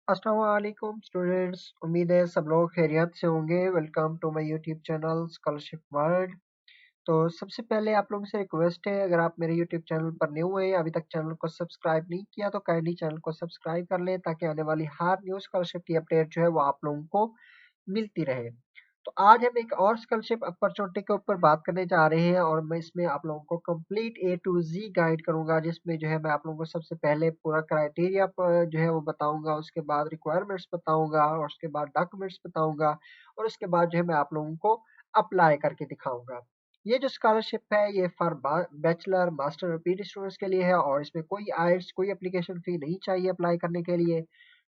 अस्सलाम वालेकुम स्टूडेंट्स, उम्मीद है सब लोग खैरियत से होंगे। Welcome to my YouTube channel scholarship world. तो सबसे पहले आप लोगों से रिक्वेस्ट है, अगर आप मेरे यूट्यूब चैनल पर न्यू हैं, अभी तक चैनल को सब्सक्राइब नहीं किया तो काइंडली चैनल को सब्सक्राइब कर लें ताकि आने वाली हर न्यू स्कॉलरशिप की अपडेट जो है वो आप लोगों को मिलती रहे। तो आज हम एक और स्कॉलरशिप अपॉर्चुनिटी के ऊपर बात करने जा रहे हैं और मैं इसमें आप लोगों को complete A to Z guide करूंगा, जिसमें जो है मैं आप लोगों को सबसे पहले पूरा क्राइटेरिया जो है वो बताऊंगा, उसके बाद रिक्वायरमेंट्स बताऊंगा और उसके बाद डॉक्यूमेंट्स बताऊंगा और उसके बाद जो है मैं आप लोगों को अप्लाई करके दिखाऊंगा। ये जो स्कॉलरशिप है ये फॉर बैचलर मास्टर और पीजी स्टूडेंट्स के लिए है और इसमें कोई आइल्स कोई एप्लीकेशन फी नहीं चाहिए अप्लाई करने के लिए।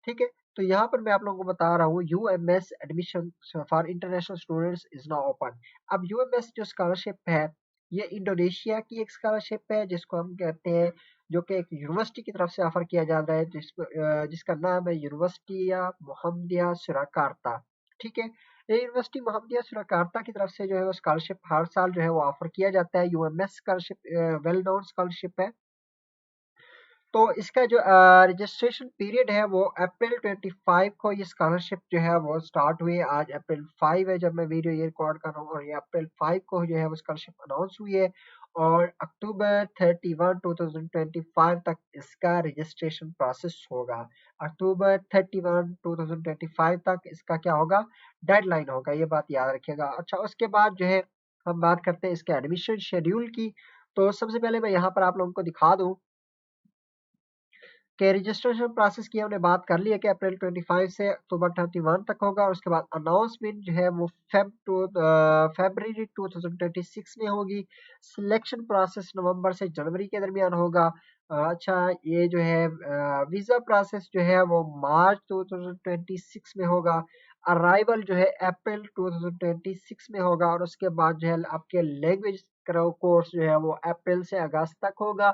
ठीक है, तो यहाँ पर मैं आप लोगों को बता रहा हूँ UMS admission for international students is now open. अब यूएमएस जो स्कॉलरशिप है ये इंडोनेशिया की एक स्कॉलरशिप है जिसको हम कहते हैं, जो कि एक यूनिवर्सिटी की तरफ से ऑफर किया जाता है जिसका नाम है यूनिवर्सिटी या मोहम्मदिया सुराकार्ता। ठीक है, ये यूनिवर्सिटी मोहम्मदिया सुराकार्ता की तरफ से जो है वो स्कॉलरशिप हर साल जो है वो ऑफर किया जाता है। UMS scholarship well known scholarship है। तो इसका जो रजिस्ट्रेशन पीरियड है वो अप्रैल 25 को ये स्कॉलरशिप जो है वो स्टार्ट हुई है। आज अप्रैल 5 है जब मैं वीडियो ये रिकॉर्ड कर रहा हूँ और ये अप्रैल 5 को जो है वो स्कॉलरशिप अनाउंस हुई है और अक्टूबर 31 2025 तक इसका रजिस्ट्रेशन प्रोसेस होगा। अक्टूबर 31 2025 तक इसका क्या होगा, डेडलाइन होगा, ये बात याद रखिएगा। अच्छा, उसके बाद जो है हम बात करते हैं इसके एडमिशन शेड्यूल की। तो सबसे पहले मैं यहाँ पर आप लोगों को दिखा दूं कि रजिस्ट्रेशन प्रोसेस की हमने बात कर ली है कि अप्रैल 25 से अक्टूबर 31 तक होगा और उसके बाद अनाउंसमेंट जो है वो फरवरी 2026 में होगी। सिलेक्शन प्रोसेस नवंबर से जनवरी के दरमियान होगा। अच्छा, ये जो है वीज़ा प्रोसेस जो है वो मार्च 2026 में होगा। अराइवल जो है अप्रैल 2026 में होगा और उसके बाद जो है आपके लैंग्वेज कोर्स जो है वो अप्रैल से अगस्त तक होगा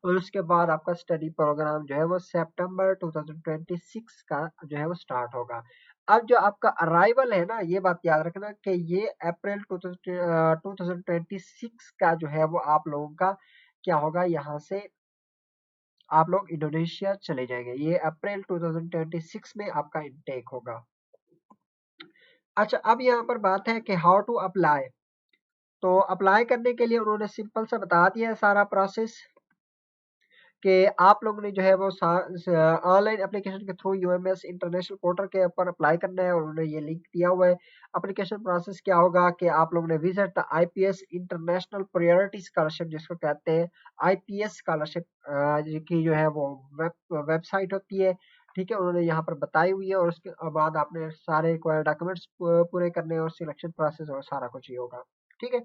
और उसके बाद आपका स्टडी प्रोग्राम जो है वो सितंबर 2026 का जो है वो स्टार्ट होगा। अब जो आपका अराइवल है ना, ये बात याद रखना कि ये अप्रैल 2026 का जो है वो आप लोगों का क्या होगा, यहाँ से आप लोग इंडोनेशिया चले जाएंगे। ये अप्रैल 2026 में आपका इनटेक होगा। अच्छा, अब यहाँ पर बात है कि हाउ टू अप्लाई। तो अप्लाई करने के लिए उन्होंने सिंपल सा बता दिया है सारा प्रोसेस कि आप लोगों ने जो है वो ऑनलाइन एप्लीकेशन के थ्रू यूएमएस इंटरनेशनल पोर्टल के ऊपर अप्लाई करना है और उन्होंने ये लिंक दिया हुआ है। एप्लीकेशन प्रोसेस क्या होगा कि आप लोगों ने visit the IPS international priority scholarship जिसको कहते हैं आईपीएस स्कॉलरशिप की जो है वो वेबसाइट होती है। ठीक है, उन्होंने यहाँ पर बताई हुई है और उसके बाद आपने सारे डॉक्यूमेंट्स पूरे करने और सिलेक्शन प्रोसेस और सारा कुछ ही होगा। ठीक है,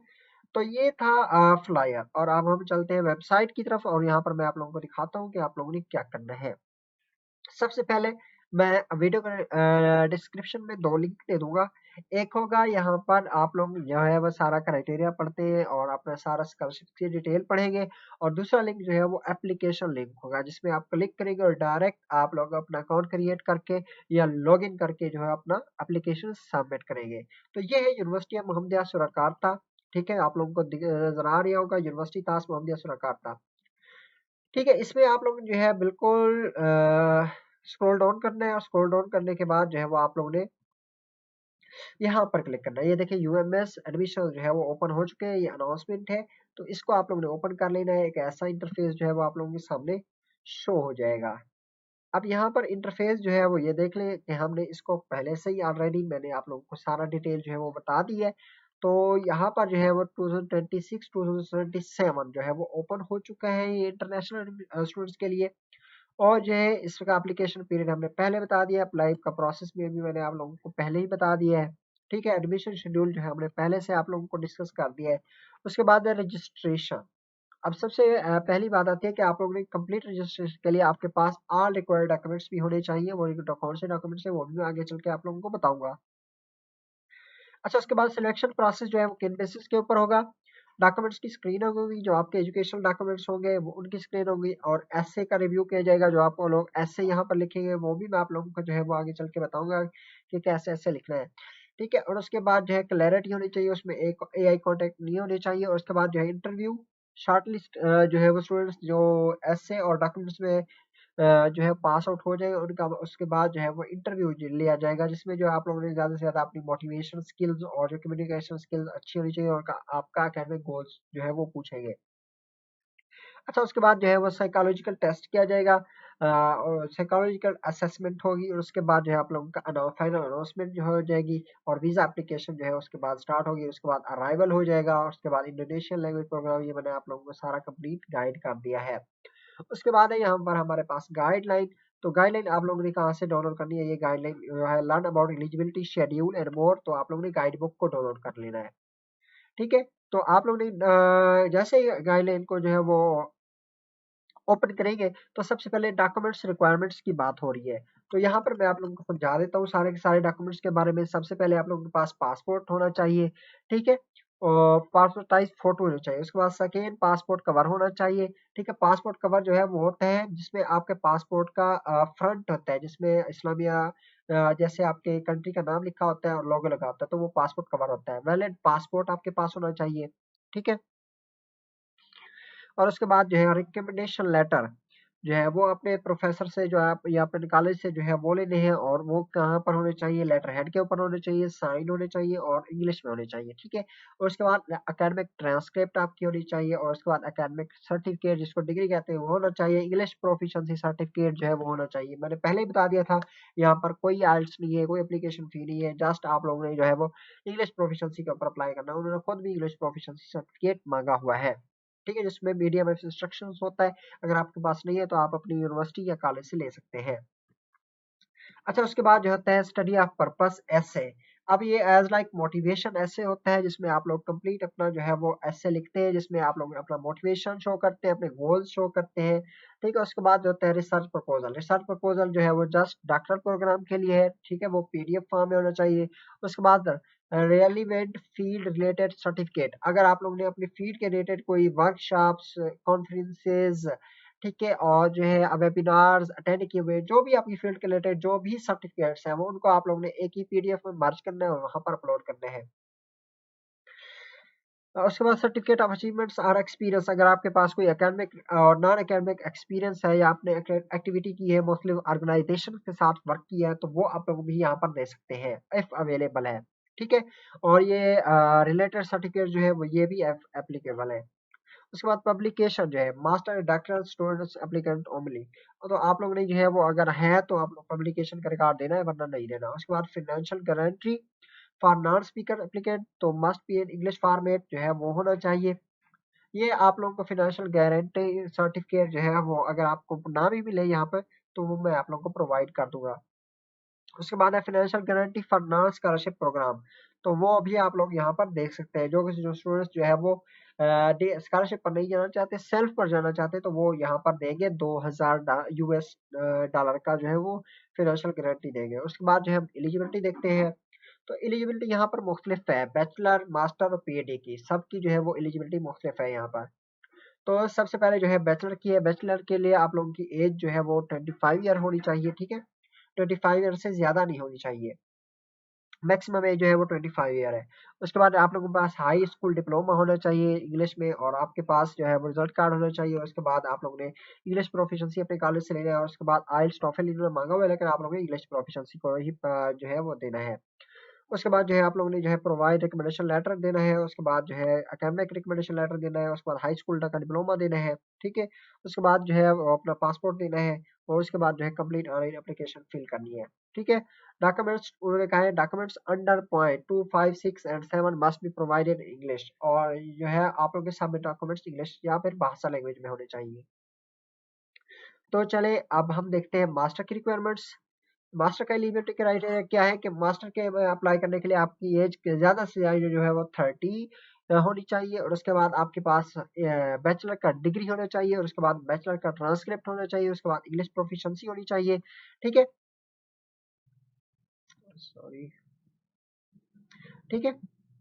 तो ये था फ्लायर और अब हम चलते हैं वेबसाइट की तरफ और यहाँ पर मैं आप लोगों को दिखाता हूँ कि आप लोगों ने क्या करना है। सबसे पहले मैं वीडियो के डिस्क्रिप्शन में दो लिंक दे दूंगा। एक होगा यहाँ पर आप लोग जो है वो सारा क्राइटेरिया पढ़ते हैं और अपना सारा स्कॉलरशिप की डिटेल पढ़ेंगे और दूसरा लिंक जो है वो एप्लीकेशन लिंक होगा जिसमें आप क्लिक करेंगे और डायरेक्ट आप लोग अपना अकाउंट क्रिएट करके या लॉग इन करके जो है अपना एप्लीकेशन सबमिट करेंगे। तो ये है यूनिवर्सिटी ऑफ मोहम्मदिया सुरकार्ता। ठीक है, आप लोगों को नजर आ रहा होगा यूनिवर्सिटी तास मोहम्मदिया सुरकार्ता। ठीक है, इसमें आप लोग जो है बिल्कुल स्क्रॉल डाउन करना है और स्क्रॉल डाउन करने के बाद जो है वो आप लोगों ने यहाँ पर क्लिक करना है। ये देखिए यूएमएस एडमिशन जो है वो ओपन हो चुके हैं, ये अनाउंसमेंट है। तो इसको आप लोगों ने ओपन कर लेना है। एक ऐसा इंटरफेस जो है वो आप लोगों के सामने शो हो जाएगा। अब यहाँ पर इंटरफेस जो है वो ये देख लें कि हमने इसको पहले से ही ऑलरेडी मैंने आप लोगों को सारा डिटेल जो है वो बता दी है। तो यहाँ पर जो है वो 2026 2027 जो है वो ओपन हो चुका है ये इंटरनेशनल स्टूडेंट्स के लिए। और जो है इसका एप्लीकेशन पीरियड हमने पहले बता दिया, अप्लाई का प्रोसेस में भी मैंने आप लोगों को पहले ही बता दिया है। ठीक है, एडमिशन शेड्यूल जो है हमने पहले से आप लोगों को डिस्कस कर दिया है। उसके बाद है रजिस्ट्रेशन। अब सबसे पहली बात आती है कि आप लोगों ने कंप्लीट रजिस्ट्रेशन के लिए आपके पास ऑल रिक्वायर्ड डॉक्यूमेंट्स भी होने चाहिए। वो कौन से डॉक्यूमेंट्स है वो भी मैं आगे चल के आप लोगों को बताऊंगा। अच्छा, उसके बाद सिलेक्शन प्रोसेस जो है वो किन बेसिस के ऊपर होगा। डॉक्यूमेंट्स की स्क्रीन होगी, जो आपके एजुकेशनल डॉक्यूमेंट्स होंगे वो उनकी स्क्रीन होगी और एसए का रिव्यू किया जाएगा। जो आपको लोग एसए यहाँ पर लिखेंगे वो भी मैं आप लोगों को जो है वो आगे चल के बताऊंगा कि कैसे ऐसे लिखना है। ठीक है, और उसके बाद जो है क्लैरिटी होनी चाहिए, उसमें एक एआई कॉन्टेक्ट नहीं होनी चाहिए और उसके बाद जो है इंटरव्यू शॉर्ट लिस्ट जो है वो स्टूडेंट्स जो एसए और डॉक्यूमेंट्स में जो है पास आउट हो जाएगा उनका, उसके बाद जो है वो इंटरव्यू लिया जाएगा, जिसमें जो है आप लोगों ने ज़्यादा से ज़्यादा अपनी मोटिवेशन स्किल्स और जो कम्युनिकेशन स्किल्स अच्छी होनी चाहिए, और आपका एकेडमिक गोल्स जो है वो पूछेंगे। अच्छा, उसके बाद जो है वो साइकोलॉजिकल टेस्ट किया जाएगा, और साइकोलॉजिकल असेसमेंट होगी, और उसके बाद जो है आप लोगों का फाइनल अनाउंसमेंट जो हो जाएगी, और वीज़ा एप्लीकेशन जो है उसके बाद स्टार्ट होगी, उसके बाद अराइवल हो जाएगा, और उसके बाद इंडोनेशियन लैंग्वेज प्रोग्राम, ये मैंने आप लोगों को सारा कंप्लीट गाइड कर दिया है। उसके बाद है यहाँ पर हमारे पास गाइडलाइन। तो गाइडलाइन आप लोगों ने कहाँ से डाउनलोड करनी है? ये गाइडलाइन जो है learn about eligibility schedule and more, तो आप लोगों ने गाइड बुक को डाउनलोड कर लेना है। ठीक है, तो आप लोग ने जैसे ही गाइडलाइन को जो है वो ओपन करेंगे, तो सबसे पहले डॉक्यूमेंट्स रिक्वायरमेंट्स की बात हो रही है। तो यहाँ पर मैं आप लोगों को समझा देता हूँ सारे के सारे डॉक्यूमेंट्स के बारे में। सबसे पहले आप लोगों के पास पासपोर्ट होना चाहिए, ठीक है, और पासपोर्ट साइज फोटो होना चाहिए। उसके बाद सेकेंड, पासपोर्ट कवर होना चाहिए, ठीक है। पासपोर्ट कवर जो है वो होता है जिसमें आपके पासपोर्ट का फ्रंट होता है, जिसमें इस्लामिया जैसे आपके कंट्री का नाम लिखा होता है और लोगो लगा होता है, तो वो पासपोर्ट कवर होता है। वैलिड पासपोर्ट आपके पास होना चाहिए, ठीक है। और उसके बाद जो है रिकमेंडेशन लेटर जो है वो अपने प्रोफेसर से जो है आप या अपने कॉलेज से जो है वो लेने हैं, और वो कहाँ पर होने चाहिए? लेटर हेड के ऊपर होने चाहिए, साइन होने चाहिए और इंग्लिश में होने चाहिए, ठीक है। और उसके बाद एकेडमिक ट्रांसक्रिप्ट आपकी होनी चाहिए, और उसके बाद एकेडमिक सर्टिफिकेट जिसको डिग्री कहते हैं वो होना चाहिए। इंग्लिश प्रोफिशिएंसी सर्टिफिकेट जो है वो होना चाहिए। मैंने पहले ही बता दिया था, यहाँ पर कोई आइल्स नहीं है, कोई एप्लीकेशन फी नहीं है, जस्ट आप लोगों ने जो है वो इंग्लिश प्रोफिशिएंसी के ऊपर अप्लाई करना है। उन्होंने खुद भी इंग्लिश प्रोफिशिएंसी सर्टिफिकेट मांगा हुआ है, ठीक है, जिसमें मीडियम ऑफ इंस्ट्रक्शंस होता है। अगर आपके पास नहीं है तो आप अपनी यूनिवर्सिटी या कॉलेज से ले सकते हैं। अच्छा, उसके बाद जो होता है स्टडी ऑफ पर्पस ऐसे। अब ये एज लाइक मोटिवेशन ऐसे होता है, जिसमें आप लोग कंप्लीट अपना जो है वो ऐसे लिखते हैं, जिसमें आप लोग अपना मोटिवेशन शो करते हैं, अपने गोल्स शो करते हैं, ठीक है। उसके बाद जो होता है रिसर्च प्रपोजल। रिसर्च प्रपोजल जो है वो जस्ट डॉक्टरल प्रोग्राम के लिए है, ठीक है, वो पीडीएफ फॉर्म में होना चाहिए। उसके बाद रेलिवेंट फील्ड रिलेटेड सर्टिफिकेट, अगर आप लोग ने अपनी फील्ड के रिलेटेड कोई वर्कशॉप्स, कॉन्फ्रेंसेज, ठीक है, और जो है वेबिनार्स अटेंड किए हुए, जो भी आपकी फील्ड के रिलेटेड जो भी सर्टिफिकेट्स हैं, वो उनको आप लोगों ने एक ही पीडीएफ में मर्ज करना है और वहां पर अपलोड करने हैं। और उसके बाद सर्टिफिकेट ऑफ अचीवमेंट्स और एक्सपीरियंस, अगर आपके पास कोई एकेडमिक और नॉन एकेडमिक एक्सपीरियंस है, या आपने एक्टिविटी की है, मुख्तलिफ ऑर्गेनाइजेशन के साथ वर्क किया है, तो वो आप लोग भी यहाँ पर दे सकते हैं इफ अवेलेबल है, ठीक है। और ये रिलेटेड सर्टिफिकेट जो है वो ये भी एप्लीकेबल है। उसके बाद पब्लिकेशन जो है master doctoral students applicant only, तो आप लोग ने जो है वो अगर है तो आप लोग पब्लिकेशन का रिकॉर्ड देना है, वरना नहीं देना। उसके बाद financial guarantee for non speaker applicant, तो must be in English format जो है वो होना चाहिए। ये आप लोगों को फाइनेंशियल गारंटी सर्टिफिकेट जो है वो अगर आपको ना भी मिले यहाँ पर, तो वो मैं आप लोगों को प्रोवाइड कर दूंगा। उसके बाद है financial guarantee for non scholarship program, तो वो भी आप लोग यहाँ पर देख सकते हैं। जो स्टूडेंट्स जो है वो स्कॉलरशिप पर नहीं जाना चाहते, सेल्फ पर जाना चाहते, तो वो यहाँ पर देंगे 2000 यूएस डॉलर का जो है वो फाइनेंशियल गारंटी देंगे। उसके बाद जो है हम एलिजिबिलिटी देखते हैं। तो एलिजिबिलिटी यहाँ पर मुख्तलिफ है, बैचलर, मास्टर और पीएचडी की, सबकी जो है वो एलिजिबिलिटी मुख्तलिफ है यहाँ पर। तो सबसे पहले जो है बैचलर की है। बैचलर के लिए आप लोगों की एज जो है वो 25 ईयर होनी चाहिए, ठीक है। 25 ईयर से ज्यादा नहीं होनी चाहिए। मैक्सिमम एज जो है वो 25 ईयर है। उसके बाद आप लोगों के पास हाई स्कूल डिप्लोमा होना चाहिए इंग्लिश में, और आपके पास जो है वो रिजल्ट कार्ड होना चाहिए। उसके बाद आप लोगों ने इंग्लिश प्रोफिशिएंसी अपने कॉलेज से लेना है, और उसके बाद आइल्स टॉफल इन्होंने मांगा हुआ है, लेकिन आप लोगों ने इंग्लिश प्रोफिशिएंसी को ही जो है वो देना है। उसके बाद जो है आप लोगों ने जो है प्रोवाइड रिकमेंडेशन लेटर देना है। उसके बाद जो है एकेडमिक रिकमेंडेशन लेटर देना है। उसके बाद हाई स्कूल तक का डिप्लोमा देना है, ठीक है। उसके बाद जो है वो अपना पासपोर्ट देना है, और उसके बाद जो है कंप्लीट ऑनलाइन एप्लीकेशन फिल करनी है, ठीक है। डॉक्यूमेंट्स उन्होंने कहा है documents under point 2, 5, 6 and 7 must be provided in English, और जो है आप लोगों के सामने डॉक्यूमेंट्स इंग्लिश या फिर भाषा लैंग्वेज में होने चाहिए। तो चले अब हम देखते हैं मास्टर की रिक्वायरमेंट्स। मास्टर का एलिजिबिलिटी क्राइटेरिया क्या है कि मास्टर के अप्लाई करने के लिए आपकी एज ज्यादा से ज्यादा जो है वो 30 होनी चाहिए, और उसके बाद आपके पास बैचलर का डिग्री होना चाहिए, और उसके बाद बैचलर का ट्रांसक्रिप्ट होना चाहिए, उसके बाद इंग्लिश प्रोफिशिएंसी होनी चाहिए, ठीक है। सॉरी, ठीक है।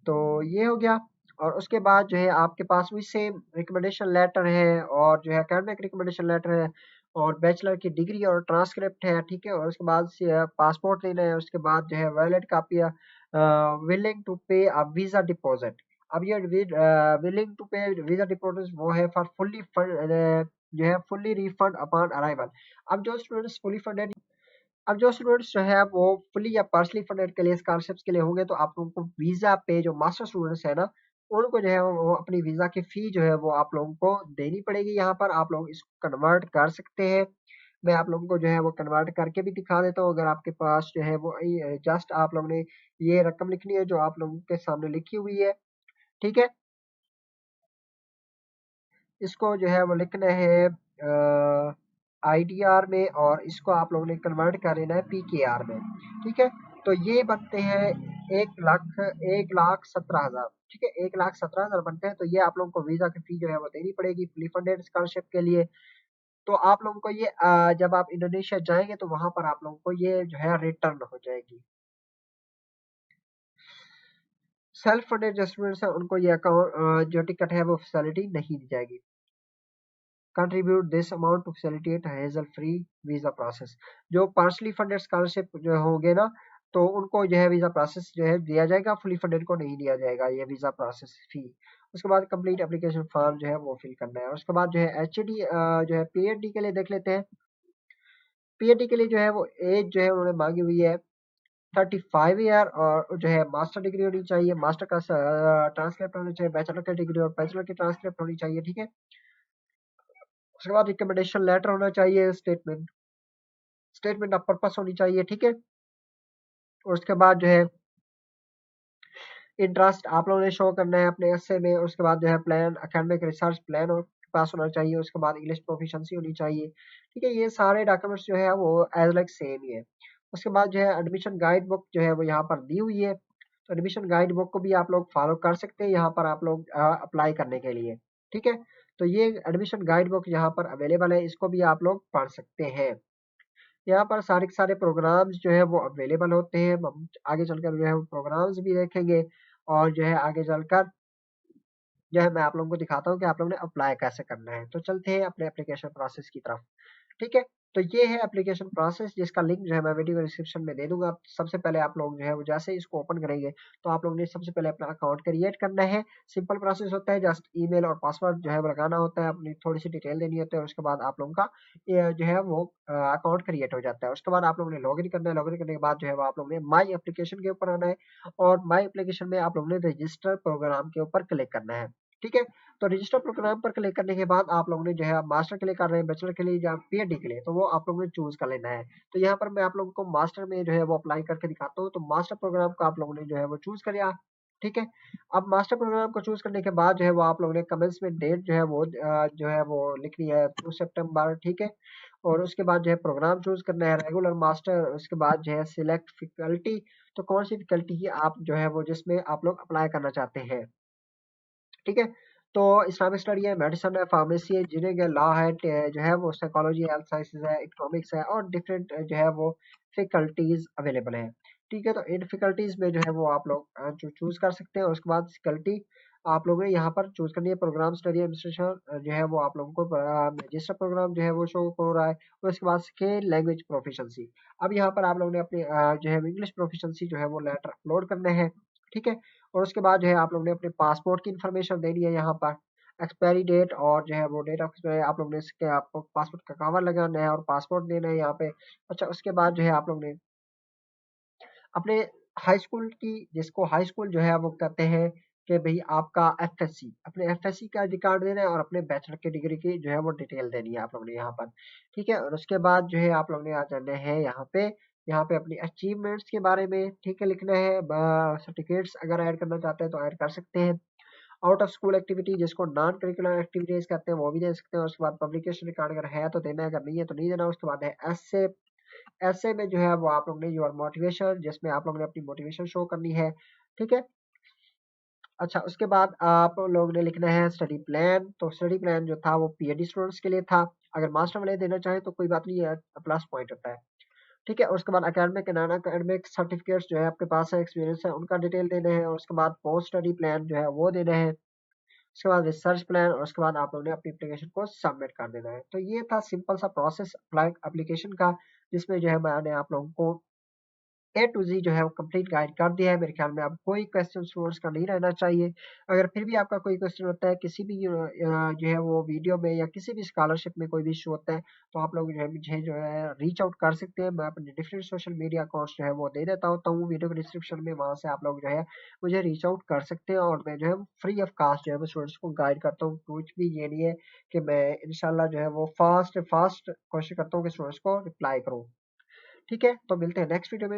तो ये हो गया। और उसके बाद जो है आपके पास भी सेम रिकमेंडेशन लेटर है, और जो है एकेडमिक रिकमेंडेशन लेटर है, और बैचलर की डिग्री और ट्रांसक्रिप्ट है, ठीक है। और उसके बाद पासपोर्ट लेना है। उसके बाद जो है वैलिड कॉपी विलिंग टू पे अ वीजा डिपॉजिट। अब ये विलिंग टू पे वीजा डिपॉजिट वो है फॉर फुल्ली जो है फुल्ली रिफंड अपॉन अराइवल। अब जो स्टूडेंट्स फुली फंडेड अब जो स्टूडेंट्स जो है वो फुली या पार्शली फंडेड के लिए स्कॉलरशिप्स के लिए होंगे तो आप लोगों को वीजा पे जो मास्टर स्टूडेंट्स है ना उनको जो है वो अपनी वीजा की फी जो है वो आप लोगों को देनी पड़ेगी। यहाँ पर आप लोग इसको कन्वर्ट कर सकते हैं। मैं आप लोगों को जो है वो कन्वर्ट करके भी दिखा देता हूँ। अगर आपके पास जो है वो जस्ट आप लोगों ने ये रकम लिखनी है जो आप लोगों के सामने लिखी हुई है, ठीक है। इसको जो है वो लिखना है आईडीआर में और इसको आप लोगों ने कन्वर्ट कर लेना है पीकेआर में, ठीक है। तो ये बनते हैं 1,17,000, ठीक है। 1,17,000 बनते हैं। तो ये आप लोगों को वीजा की फी जो है वो देनी पड़ेगी फुली फंडेड स्कॉलरशिप के लिए। तो आप लोगों को ये जब आप इंडोनेशिया जाएंगे तो वहां पर आप लोगों को ये जो है रिटर्न हो जाएगी। सेल्फ फंडेड जो स्टूडेंट्स है उनको ये अकाउंट जो टिकट है वो फैसिलिटी नहीं दी जाएगी। Contribute this amount to facilitate hassle free visa process. जो पार्शली फंडेड स्कॉलरशिप जो होंगे ना तो उनको जो है वीजा प्रोसेस जो है दिया जाएगा, फुली फंडेड को नहीं दिया जाएगा ये वीजा प्रोसेस फी। उसके बाद कंप्लीट एप्लीकेशन फॉर्म जो है वो फिल करना है। उसके बाद जो है एचडी जो है पीएचडी के लिए देख लेते हैं। पीएचडी के लिए जो है वो एज जो है उन्होंने मांगी हुई है 35 ईयर और जो है मास्टर डिग्री होनी चाहिए, मास्टर का ट्रांसक्रिप्ट होना चाहिए, बैचलर की डिग्री और बैचलर की ट्रांसक्रिप्ट होनी चाहिए, ठीक है। उसके बाद रिकमेंडेशन लेटर होना चाहिए, स्टेटमेंट ऑफ पर्पस होनी चाहिए, ठीक है। और उसके बाद जो है इंटरेस्ट आप लोगों ने शो करना है अपने एस्से में। उसके बाद जो है प्लान एकेडमिक रिसर्च प्लान और पास होना चाहिए। उसके बाद इंग्लिश प्रोफिशिएंसी होनी चाहिए, ठीक है। ये सारे डॉक्यूमेंट्स जो है वो एज लाइक सेम ही है। उसके बाद जो है एडमिशन गाइड बुक जो है वो यहाँ पर दी हुई है। तो एडमिशन गाइड बुक को भी आप लोग फॉलो कर सकते हैं यहाँ पर आप लोग अप्लाई करने के लिए, ठीक है। तो ये एडमिशन गाइड बुक यहाँ पर अवेलेबल है, इसको भी आप लोग पढ़ सकते हैं। यहाँ पर सारे के सारे प्रोग्राम्स जो है वो अवेलेबल होते हैं। हम आगे चलकर जो है वो प्रोग्राम्स भी देखेंगे और जो है आगे चलकर जो है मैं आप लोगों को दिखाता हूँ कि आप लोगों ने अप्लाई कैसे करना है। तो चलते हैं अपने एप्लीकेशन प्रोसेस की तरफ, ठीक है। तो ये है एप्लीकेशन प्रोसेस जिसका लिंक जो है मैं वीडियो डिस्क्रिप्शन में दे दूंगा। सबसे पहले आप लोग जो है वो जैसे ही इसको ओपन करेंगे तो आप लोगों ने सबसे पहले अपना अकाउंट क्रिएट करना है। सिंपल प्रोसेस होता है, जस्ट ईमेल और पासवर्ड जो है वो लगाना होता है, अपनी थोड़ी सी डिटेल देनी होती है। उसके बाद आप लोगों का ये जो है वो अकाउंट क्रिएट हो जाता है। उसके बाद आप लोगों ने लॉगिन करना है। लॉगिन करने के बाद जो है वो आप लोगों ने माई एप्लीकेशन के ऊपर आना है और माई एप्लीकेशन में आप लोगों ने रजिस्टर प्रोग्राम के ऊपर क्लिक करना है, ठीक है। तो रजिस्टर प्रोग्राम पर क्लिक करने के बाद आप लोगों ने जो है मास्टर के लिए कर रहे हैं, बैचलर के लिए या पीएचडी के लिए, तो वो आप लोगों ने चूज कर लेना है। तो यहाँ पर मैं आप लोगों को मास्टर में जो है वो अप्लाई करके दिखाता हूँ। तो मास्टर प्रोग्राम को आप लोगों ने जो है वो चूज कर लिया, ठीक है। अब मास्टर प्रोग्राम को चूज करने के बाद जो है वो आप लोगों ने कमेंसमेंट डेट जो है वो जो है वो लिखनी है 2 सितंबर, ठीक है। और उसके बाद जो है प्रोग्राम चूज करना है रेगुलर मास्टर। उसके बाद जो है सिलेक्ट फैकल्टी, तो कौन सी फैकल्टी की आप जो है वो जिसमें आप लोग अप्लाई करना चाहते हैं, ठीक है। तो इस्लामिक स्टडी है, मेडिसिन है, फार्मेसी है, इंजीनियरिंग है, लॉ है, जो है वो साइकोलॉजी, हेल्थ साइंसेज है, इकोनॉमिक्स है और डिफरेंट जो है वो फैकल्टीज अवेलेबल है, ठीक है। तो इन फैकल्टीज में जो है वो आप लोग चूज कर सकते हैं। उसके बाद फैकल्टी आप लोगों ने यहाँ पर चूज करनी है। प्रोग्राम स्टडी एडमिनिस्ट्रेशन जो है वो आप लोगों को रजिस्टर प्रोग्राम जो है वो शो हो रहा है। और उसके बाद स्केल लैंग्वेज प्रोफिशिएंसी। अब यहाँ पर आप लोगों ने अपनी जो है इंग्लिश प्रोफिशिएंसी जो है वो लेटर अपलोड करना है, ठीक है। और उसके बाद जो है आप लोगों ने अपने पासपोर्ट की इन्फॉर्मेशन देनी है यहाँ पर, एक्सपायरी डेट और जो है वो डेट ऑफ एक्सपायरी आप लोगों ने इसके आपको पासपोर्ट का कवर लगाना है और पासपोर्ट देना है यहाँ पे। अच्छा, उसके बाद जो है आप लोग ने अपने हाई स्कूल की, जिसको हाई स्कूल जो है वो कहते हैं कि भाई आपका एफएससी, अपने एफएससी का रिकॉर्ड देना है और अपने बैचलर की डिग्री की जो है वो डिटेल देनी है आप लोगों ने यहाँ पर, ठीक है। और उसके बाद जो है आप लोगों ने आ जाना है यहाँ पे अपनी अचीवमेंट्स के बारे में, ठीक है, लिखना है। सर्टिफिकेट्स अगर ऐड करना चाहते हैं तो ऐड कर सकते हैं। आउट ऑफ स्कूल एक्टिविटी जिसको नॉन करिकुलर एक्टिविटीज कहते हैं वो भी दे सकते हैं। उसके बाद पब्लिकेशन रिकॉर्ड अगर है तो देना है, अगर नहीं है तो नहीं देना। उसके बाद है एसे। ऐसे में जो है वो आप लोग ने योर मोटिवेशन, जिसमें आप लोग ने अपनी मोटिवेशन शो करनी है, ठीक है। अच्छा, उसके बाद आप लोग ने लिखना है स्टडी प्लान। तो स्टडी प्लान जो था वो पीएचडी स्टूडेंट्स के लिए था। अगर मास्टर वाले देना चाहे तो कोई बात नहीं है, प्लस पॉइंट होता है, ठीक है। और उसके बाद academic and non academic certificates जो है आपके पास है, एक्सपीरियंस है, उनका डिटेल देना है। और उसके बाद पोस्ट स्टडी प्लान जो है वो देना है। उसके बाद रिसर्च प्लान और उसके बाद आप लोगों ने अपनी एप्लीकेशन को सबमिट कर देना है। तो ये था सिंपल सा प्रोसेस एप्लीकेशन का, जिसमें जो है मैंने आप लोगों को A to Z जो है वो कंप्लीट गाइड कर दिया है। मेरे ख्याल में अब कोई क्वेश्चन स्टूडेंट्स का नहीं रहना चाहिए। अगर फिर भी आपका कोई क्वेश्चन होता है किसी भी जो है वो वीडियो में या किसी भी स्कॉलरशिप में कोई भी इशू होता है, तो आप लोग जो है मुझे जो है रीच आउट कर सकते हैं। मैं अपने डिफरेंट सोशल मीडिया अकाउंट्स जो है वो दे देता होता हूँ वीडियो के डिस्क्रिप्शन में, वहाँ से आप लोग जो है मुझे रीच आउट कर सकते हैं। और मैं जो है फ्री ऑफ कास्ट जो है मैं स्टूडेंट्स को गाइड करता हूँ। कुछ भी ये नहीं है कि मैं इंशाल्लाह जो है वो फास्ट फास्ट कोशिश करता हूँ कि स्टूडेंट्स को रिप्लाई करूँ। ठीक है, तो मिलते हैं नेक्स्ट वीडियो में।